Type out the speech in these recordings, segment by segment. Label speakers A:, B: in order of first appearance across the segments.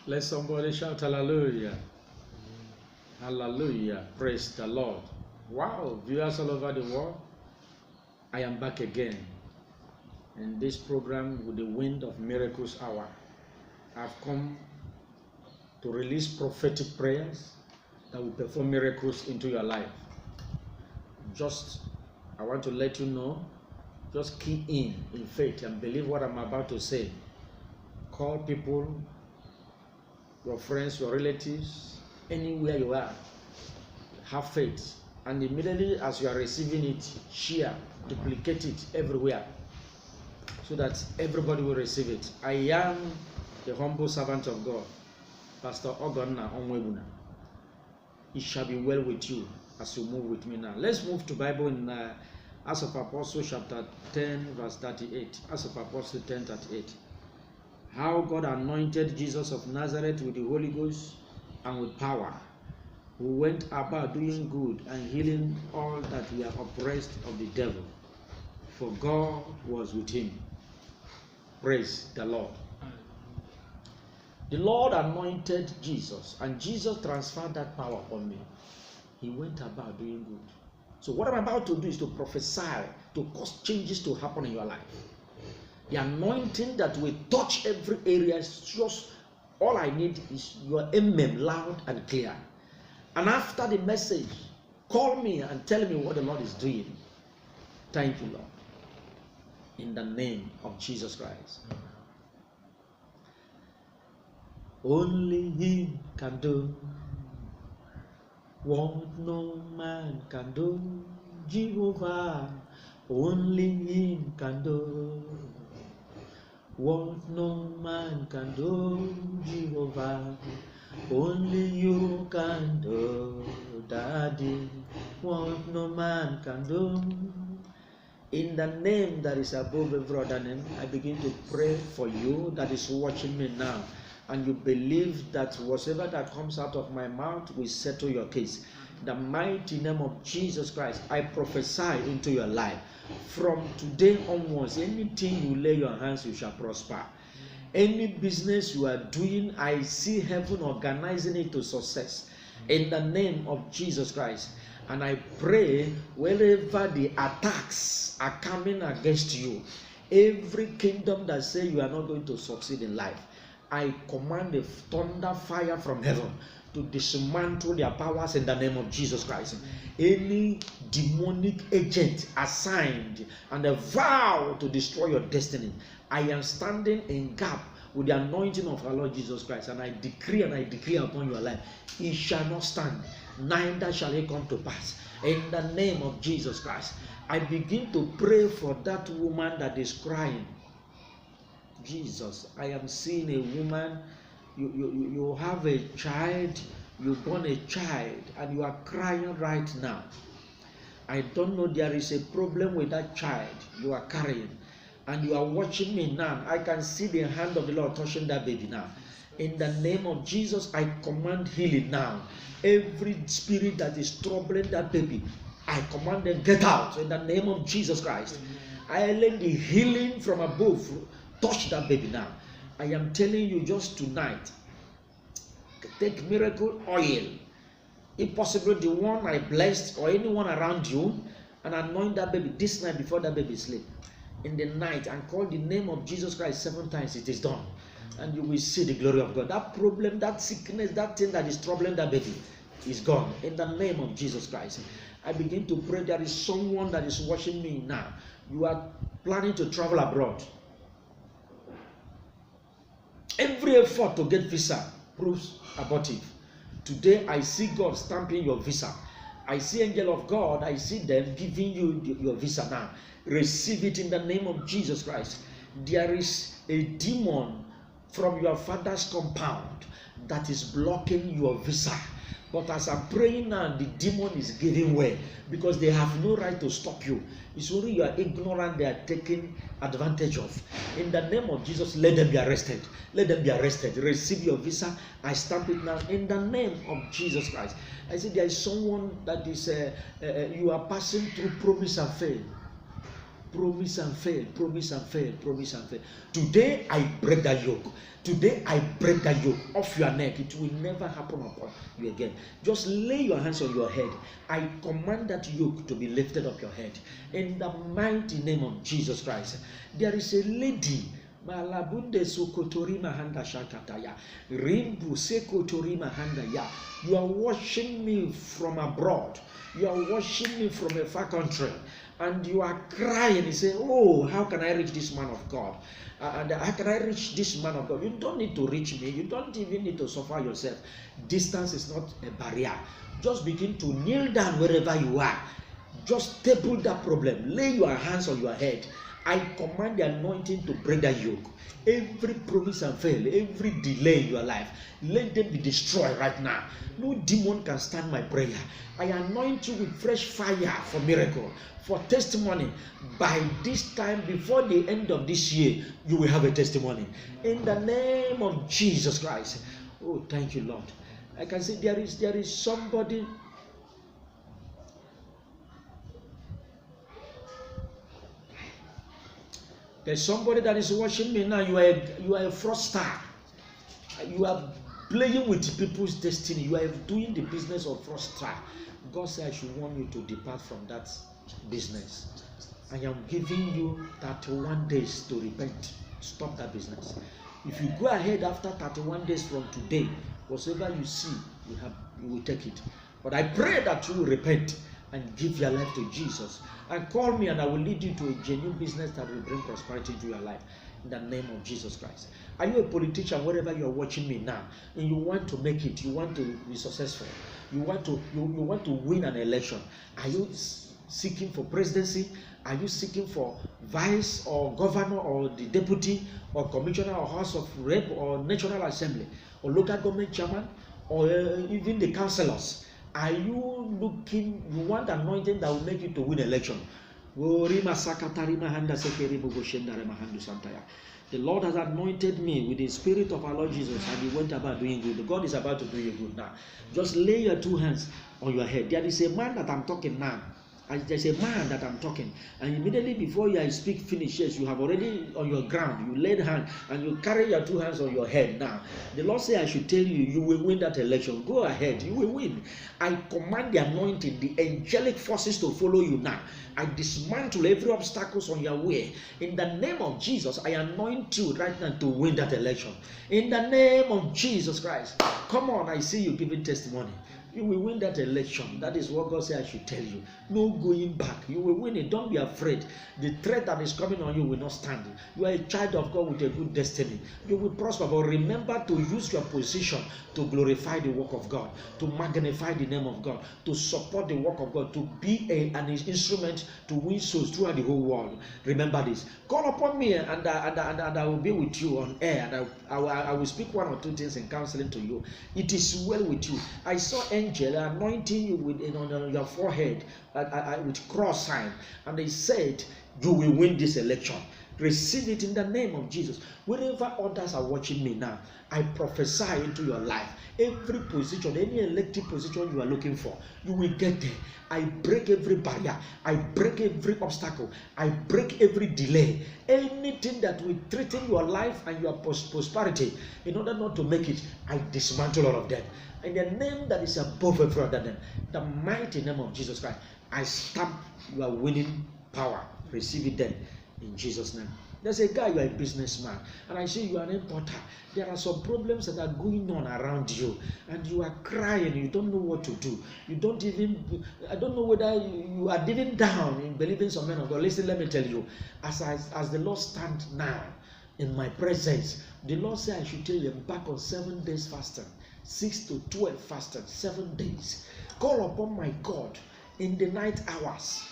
A: Let somebody shout hallelujah. Hallelujah. Praise the Lord. Wow, viewers all over the world, I am back again in this program with the Wind of Miracles Hour. I've come to release prophetic prayers that will perform miracles into your life. I want to let you know, just key in faith and believe what I'm about to say. Call people, your friends, your relatives, anywhere you are. Have faith, and immediately as you are receiving it, share, duplicate it everywhere so that everybody will receive it. I am the humble servant of God, Pastor Ogonna Onwebuna. It shall be well with you as you move with me now. Let's move to Bible in Acts of Apostles chapter 10 verse 38. Acts of Apostles 10:38. How God anointed Jesus of Nazareth with the Holy Ghost and with power, who went about doing good and healing all that were oppressed of the devil, for God was with him. Praise the Lord. The Lord anointed Jesus, and Jesus transferred that power upon me. He went about doing good. So what I'm about to do is to prophesy, to cause changes to happen in your life. The anointing that will touch every area is just, all I need is your amen loud and clear. And after the message, call me and tell me what the Lord is doing. Thank you, Lord. In the name of Jesus Christ. Only Him can do what no man can do. Jehovah, only Him can do what no man can do. Jehovah, only you can do, Daddy, what no man can do. In the name that is above every other name, I begin to pray for you that is watching me now, and you believe that whatever that comes out of my mouth will settle your case. In the mighty name of Jesus Christ, I prophesy into your life. From today onwards, anything you lay your hands, you shall prosper. Any business you are doing, I see heaven organizing it to success. In the name of Jesus Christ. And I pray wherever the attacks are coming against you, every kingdom that say you are not going to succeed in life, I command a thunder fire from heaven to dismantle their powers in the name of Jesus Christ. Any demonic agent assigned and a vow to destroy your destiny, I am standing in gap with the anointing of our Lord Jesus Christ, and I decree and I declare upon your life, it shall not stand, neither shall it come to pass. In the name of Jesus Christ, I begin to pray for that woman that is crying. Jesus, I am seeing a woman, you have a child, you born a child, and you are crying right now. I don't know, there is a problem with that child you are carrying, and you are watching me now. I can see the hand of the Lord touching that baby now. In the name of Jesus, I command healing now. Every spirit that is troubling that baby, I command them, get out in the name of Jesus Christ. I let the healing from above touch that baby now. I am telling you just tonight, take miracle oil, if possible the one I blessed or anyone around you, and anoint that baby this night before that baby sleep. In the night, and call the name of Jesus Christ 7 times, it is done. And you will see the glory of God. That problem, that sickness, that thing that is troubling that baby is gone. In the name of Jesus Christ. I begin to pray. There is someone that is watching me now. You are planning to travel abroad. Every effort to get visa proves abortive. Today I see God stamping your visa. I see angel of God. I see them giving you your visa now. Receive it in the name of Jesus Christ. There is a demon from your father's compound that is blocking your visa. But as I'm praying now, the demon is giving way because they have no right to stop you. It's only you are ignorant they are taking advantage of. In the name of Jesus, let them be arrested. Let them be arrested. Receive your visa. I stamp it now in the name of Jesus Christ. I say there is someone that is, you are passing through promise and faith. Promise and fail, promise and fail, promise and fail. Today I break that yoke. Today I break that yoke off your neck. It will never happen upon you again. Just lay your hands on your head. I command that yoke to be lifted up your head. In the mighty name of Jesus Christ. There is a lady. Malabunde sokotori mahanda shakataya. Rimbu sekotori mahanda ya. You are watching me from abroad. You are watching me from a far country. And you are crying. You say, oh, how can I reach this man of God? And how can I reach this man of God? You don't need to reach me. You don't even need to suffer yourself. Distance is not a barrier. Just begin to kneel down wherever you are. Just table that problem. Lay your hands on your head. I command the anointing to break that yoke. Every promise and fail, every delay in your life, let them be destroyed right now. No demon can stand my prayer. I anoint you with fresh fire for miracle, for testimony. By this time, before the end of this year, you will have a testimony. In the name of Jesus Christ. Oh, thank you, Lord. I can say there is somebody. There's somebody that is watching me now. You are a fraudster. You are playing with people's destiny. You are doing the business of fraudster. God said I should warn you to depart from that business. I am giving you 31 days to repent. Stop that business. If you go ahead after 31 days from today, whatever you see, you will take it. But I pray that you will repent and give your life to Jesus. And call me and I will lead you to a genuine business that will bring prosperity to your life. In the name of Jesus Christ. Are you a politician, wherever you are watching me now, and you want to make it, you want to be successful, you want to win an election? Are you seeking for presidency? Are you seeking for vice or governor or the deputy or commissioner or house of rep or national assembly or local government chairman or even the councillors? Are you looking, you want anointing that will make you to win election? The Lord has anointed me with the Spirit of our Lord Jesus, and He went about doing good. God is about to do you good now. Just lay your two hands on your head. There is a man that I'm talking now. There's a man that I'm talking, and immediately before you speak finish, yes, you have already on your ground, you laid hand and you carry your two hands on your head. Now the Lord said I should tell you, you will win that election. Go ahead, you will win. I command the anointing, the angelic forces to follow you now. I dismantle every obstacles on your way. In the name of Jesus, I anoint you right now to win that election. In the name of Jesus Christ. Come on, I see you giving testimony. You will win that election. That is what God said I should tell you. No going back. You will win it. Don't be afraid. The threat that is coming on you will not stand. You are a child of God with a good destiny. You will prosper. But remember to use your position to glorify the work of God, to magnify the name of God, to support the work of God, to be an instrument to win souls throughout the whole world. Remember this. Call upon me and I will be with you on air. And I will speak one or two things in counseling to you. It is well with you. I saw angel anointing you with on your forehead with cross sign, and they said you will win this election. Receive it in the name of Jesus. Wherever others are watching me now, I prophesy into your life. Every position, any elective position you are looking for, you will get there. I break every barrier. I break every obstacle. I break every delay. Anything that will threaten your life and your prosperity, in order not to make it, I dismantle all of them. In the name that is above every other name, the mighty name of Jesus Christ, I stamp your winning power. Receive it then. In Jesus' name. There's a guy, you are a businessman, and I see you are an importer. There are some problems that are going on around you, and you are crying. You don't know what to do. I don't know whether you are even down in believing some men of God. Listen, let me tell you, as the Lord stands now in my presence, the Lord said I should tell you, back on 7 days fasting, 6 to 12 fasting, 7 days. Call upon my God in the night hours.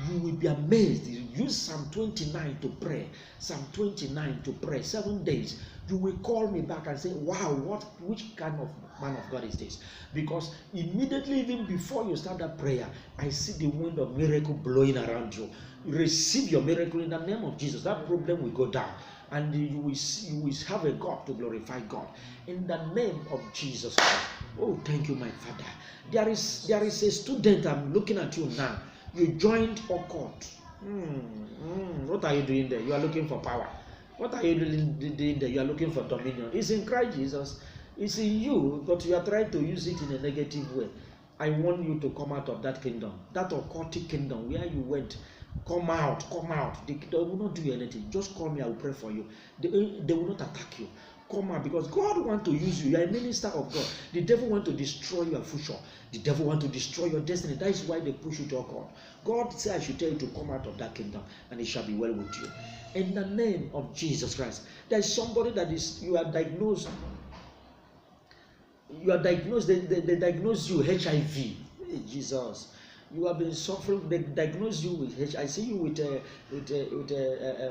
A: You will be amazed. Use Psalm 29 to pray. Psalm 29 to pray. 7 days. You will call me back and say, wow, which kind of man of God is this? Because immediately, even before you start that prayer, I see the wind of miracle blowing around you. Receive your miracle in the name of Jesus. That problem will go down. And you will have a God to glorify God. In the name of Jesus Christ. Oh, thank you, my Father. There is a student, I'm looking at you now. You joined Occult. What are you doing there? You are looking for power. What are you doing there? You are looking for dominion. It's in Christ Jesus. It's in you, but you are trying to use it in a negative way. I want you to come out of that kingdom, that occultic kingdom where you went. Come out, come out. They will not do you anything. Just call me, I will pray for you. They will not attack you. Come out, because God wants to use you. You are a minister of God. The devil wants to destroy your future. The devil wants to destroy your destiny. That is why they push you to God. God said, I should tell you to come out of that kingdom, and it shall be well with you. In the name of Jesus Christ. There is somebody that is, you are diagnosed. You are diagnosed, they diagnose you HIV. Hey, Jesus. You have been suffering. They diagnose you with HIV. I see you with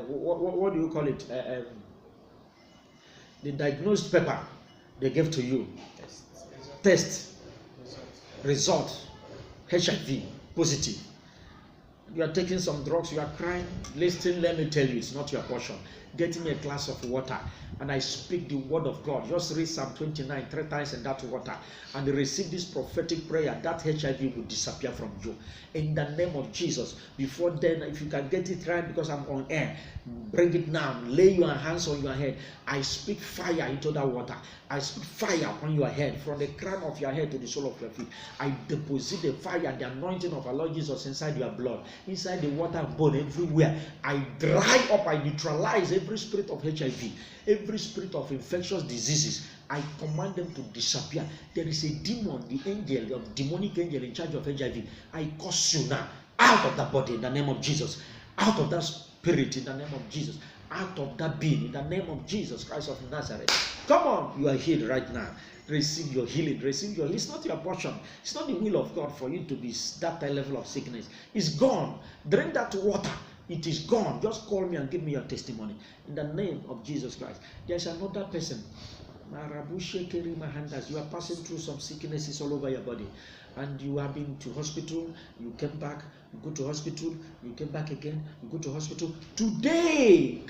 A: what do you call it? The diagnosed paper they gave to you. Test. Result. HIV positive. You are taking some drugs. You are crying. Listen, let me tell you, it's not your portion. Get me a glass of water, and I speak the word of God. Just read Psalm 29 3 times in that water, and receive this prophetic prayer. That HIV will disappear from you in the name of Jesus. Before then, if you can get it right, because I'm on air, bring it now. Lay your hands on your head. I speak fire into that water. I speak fire on your head, from the crown of your head to the sole of your feet. I deposit the fire, the anointing of our Lord Jesus inside your blood, inside the water, bone, everywhere. I dry up, I neutralize every spirit of HIV, every spirit of infectious diseases. I command them to disappear. There is a demon, the angel, the demonic angel in charge of HIV. I curse you now, out of that body in the name of Jesus, out of that spirit in the name of Jesus, out of that being in the name of Jesus Christ of Nazareth. Come on, you are healed right now. Receive your healing. Receive your healing. It's not your portion. It's not the will of God for you to be that level of sickness. It's gone. Drink that water. It is gone. Just call me and give me your testimony in the name of Jesus Christ. There's another person. You are passing through some sicknesses all over your body, and you have been to hospital. You came back. You go to hospital. You came back again. You go to hospital. Today,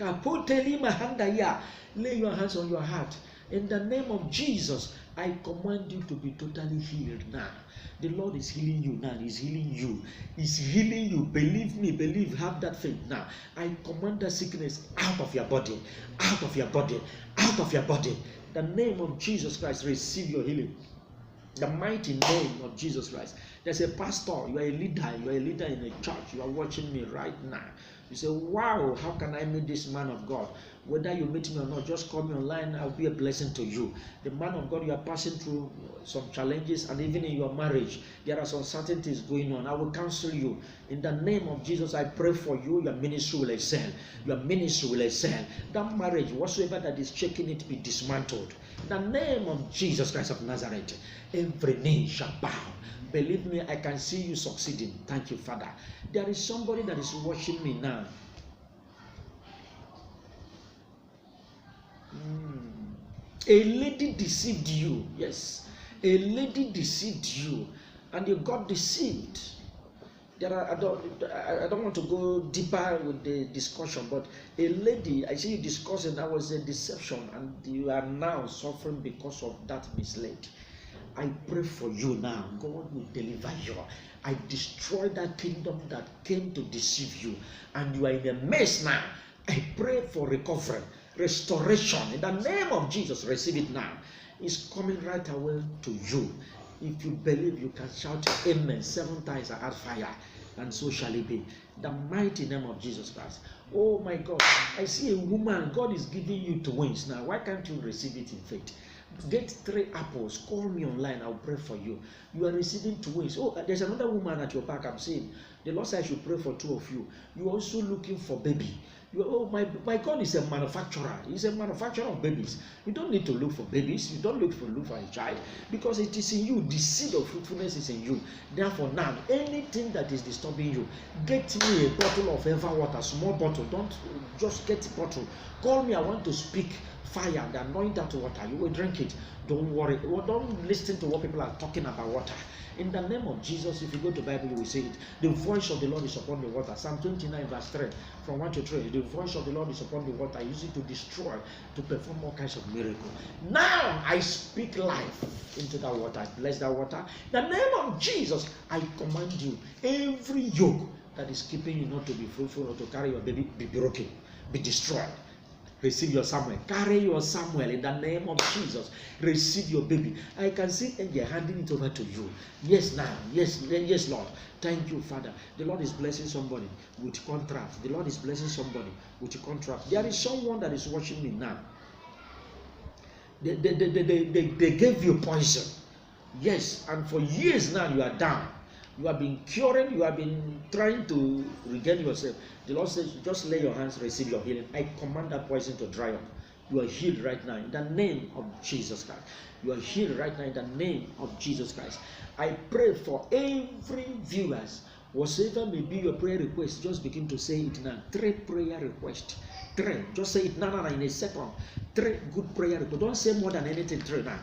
A: lay your hands on your heart. In the name of Jesus, I command you to be totally healed now. The Lord is healing you now. He's healing you. He's healing you. Believe me. Believe. Have that faith now. I command that sickness out of your body. Out of your body. Out of your body. The name of Jesus Christ, receive your healing. The mighty name of Jesus Christ. There's a pastor. You are a leader. You are a leader in a church. You are watching me right now. You say, wow, how can I meet this man of God? Whether you meet me or not, just call me online. I'll be a blessing to you. The man of God, you are passing through some challenges, and even in your marriage, there are some uncertainties going on. I will counsel you. In the name of Jesus, I pray for you. Your ministry will excel. Your ministry will excel. That marriage, whatsoever that is shaking it, be dismantled. In the name of Jesus Christ of Nazareth, every knee shall bow. Believe me, I can see you succeeding. Thank you, Father. There is somebody that is watching me now. A lady deceived you. Yes, a lady deceived you, and you got deceived. I don't want to go deeper with the discussion, but a lady, I see you discussing, that was a deception, and you are now suffering because of that misled. I pray for you now. God will deliver you. I destroy that kingdom that came to deceive you, and you are in a mess now. I pray for recovery, restoration. In the name of Jesus, receive it now. It's coming right away to you. If you believe, you can shout amen 7 times and add fire, and so shall it be. The mighty name of Jesus Christ. Oh my God, I see a woman. God is giving you twins now. Why can't you receive it in faith? Get 3 apples. Call me online. I'll pray for you. You are receiving twins. Oh, there's another woman at your back. I'm saying the Lord said I should pray for 2 of you. You're also looking for baby. My God is a manufacturer. He's a manufacturer of babies. You don't need to look for babies. You don't look for a child, because it is in you. The seed of fruitfulness is in you. Therefore, now anything that is disturbing you, get me a bottle of Eva water, small bottle. Don't just get a bottle. Call me. I want to speak fire and anoint that water. You will drink it. Don't worry. Don't listen to what people are talking about water. In the name of Jesus, if you go to the Bible, you will see it. The voice of the Lord is upon the water. Psalm 29 verse 3, from 1 to 3. The voice of the Lord is upon the water. Use it to destroy, to perform all kinds of miracles. Now I speak life into that water. Bless that water. In the name of Jesus, I command you, every yoke that is keeping you not to be fruitful or to carry your baby be broken, be destroyed. Receive your Samuel. Carry your Samuel in the name of Jesus. Receive your baby. I can see angel handing it over to you. Yes, now. Yes, yes, Lord. Thank you, Father. The Lord is blessing somebody with contract. The Lord is blessing somebody with a contract. There is someone that is watching me now. They gave you poison. Yes, and for years now you are down. You have been curing, you have been trying to regain yourself. The Lord says, just lay your hands, receive your healing. I command that poison to dry up. You are healed right now in the name of Jesus Christ. You are healed right now in the name of Jesus Christ. I pray for every viewers, whatever may be your prayer request, just begin to say it now. 3 prayer requests. 3. Just say it now in a second. 3 good prayer requests. Don't say more than anything. 3 now.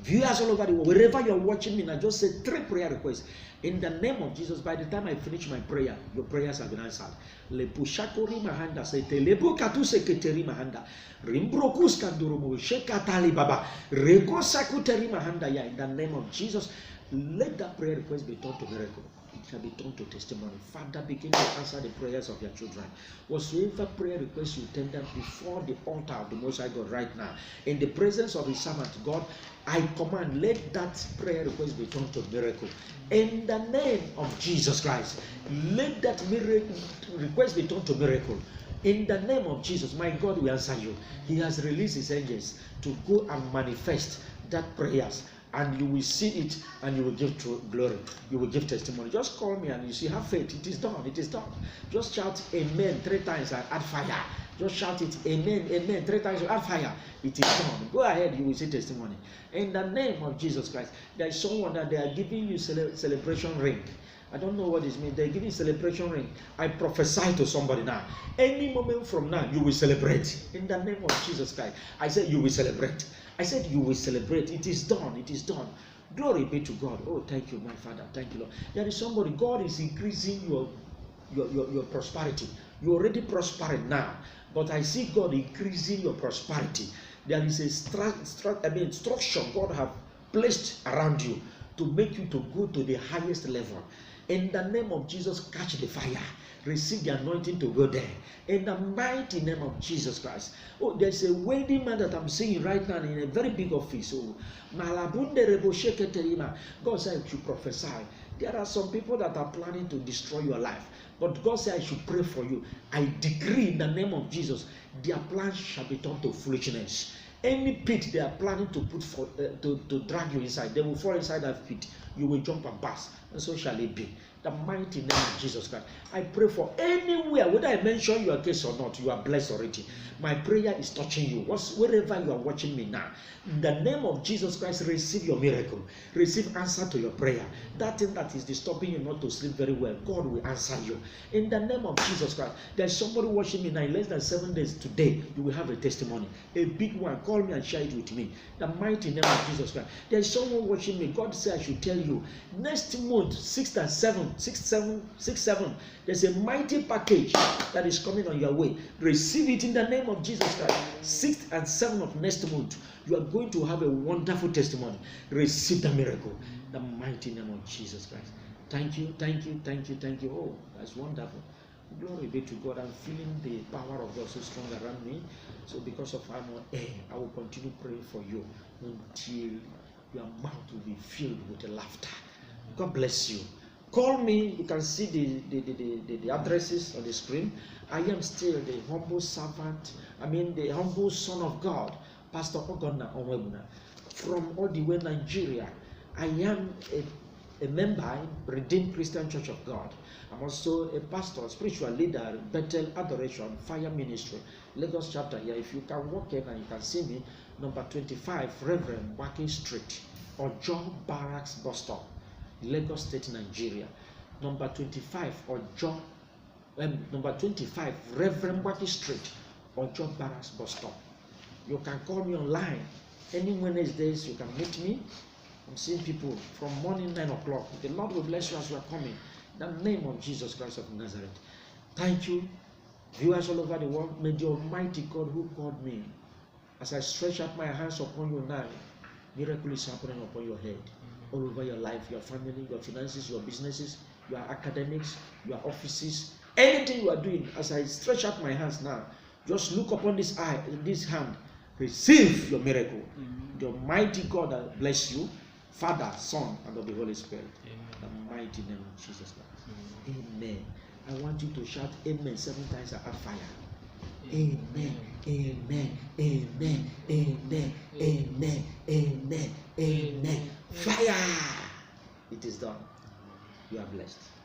A: Viewers all over the world, wherever you're watching me now, just say 3 prayer requests. In the name of Jesus, by the time I finish my prayer, your prayers have been answered. Lepushakori mahanda sete lebukatu seketeri mahanda rimbrokus kandurumu shekatali baba rekosakuteri mahanda ya. In the name of Jesus, let that prayer request be turned to miracle. It shall be turned to testimony. Father, begin to answer the prayers of your children. Whatsoever prayer request you tender before the altar of the Most High God right now, in the presence of His servant God, I command, let that prayer request be turned to miracle. In the name of Jesus Christ, let that request be turned to miracle. In the name of Jesus, my God will answer you. He has released His angels to go and manifest that prayers. And you will see it, and you will give glory. You will give testimony. Just call me, and you see, have faith. It is done. It is done. Just shout amen 3 times and add fire. Just shout it, amen, amen 3 times and add fire. It is done. Go ahead, you will see testimony. In the name of Jesus Christ, there is someone that they are giving you celebration ring. I don't know what this means. They're giving celebration ring. I prophesy to somebody now. Any moment from now, you will celebrate. In the name of Jesus Christ, I said you will celebrate. I said you will celebrate. It is done. It is done. Glory be to God. Oh, thank you, my Father. Thank you, Lord. There is somebody. God is increasing your prosperity. You're already prospering now, but I see God increasing your prosperity. There is a structure God have placed around you to make you to go to the highest level. In the name of Jesus, catch the fire. Receive the anointing to go there. In the mighty name of Jesus Christ. Oh, there's a wealthy man that I'm seeing right now in a very big office. Oh, God said I should prophesy. There are some people that are planning to destroy your life. But God said I should pray for you. I decree in the name of Jesus, their plans shall be turned to foolishness. Any pit they are planning to put for to drag you inside, they will fall inside that pit. You will jump and pass, and so shall it be. The mighty name of Jesus Christ. I pray for anywhere, whether I mention your case or not, you are blessed already. My prayer is touching you. Wherever you are watching me now, in the name of Jesus Christ, receive your miracle. Receive answer to your prayer. That thing that is disturbing you not to sleep very well, God will answer you. In the name of Jesus Christ, there's somebody watching me now. In less than 7 days today, you will have a testimony, a big one. Call me and share it with me. The mighty name of Jesus Christ. There's someone watching me. God said I should tell you, next month, 6th and 7th, 6, 7, there's a mighty package that is coming on your way. Receive it in the name of Jesus Christ. 6th and 7th of next month, you are going to have a wonderful testimony. Receive the miracle. The mighty name of Jesus Christ. Thank you, thank you, thank you, thank you. Oh, that's wonderful. Glory be to God. I'm feeling the power of God so strong around me. So because of I'm on air, I will continue praying for you until your mouth will be filled with laughter. God bless you. Call me. You can see the addresses on the screen. I am still the humble servant. The humble son of God, Pastor Ogonna Onwebuna, from all the way Nigeria. I am a member in Redeemed Christian Church of God. I'm also a pastor, spiritual leader, Bethel Adoration Fire Ministry, Lagos chapter here. If you can walk in and you can see me, number 25, Reverend Waki Street, Ojo Barracks Bus Stop, Lagos State, Nigeria. Number 25, number 25, Reverend Waki Street, Ojo Barracks Bus Stop. You can call me online. Any Wednesdays, you can meet me. I'm seeing people from morning 9 o'clock. The Lord will bless you as you are coming. In the name of Jesus Christ of Nazareth. Thank you. Viewers all over the world, may the Almighty God who called me, as I stretch out my hands upon you now, miracle is happening upon your head, all over your life, your family, your finances, your businesses, your academics, your offices, anything you are doing. As I stretch out my hands now, just look upon this hand, receive your miracle. The mighty God that bless you, Father, Son, and of the Holy Spirit. In the mighty name of Jesus Christ. Amen. I want you to shout amen 7 times at fire. Amen. Amen. Amen. Amen. Amen. Amen. Amen. Fire. It is done. You are blessed.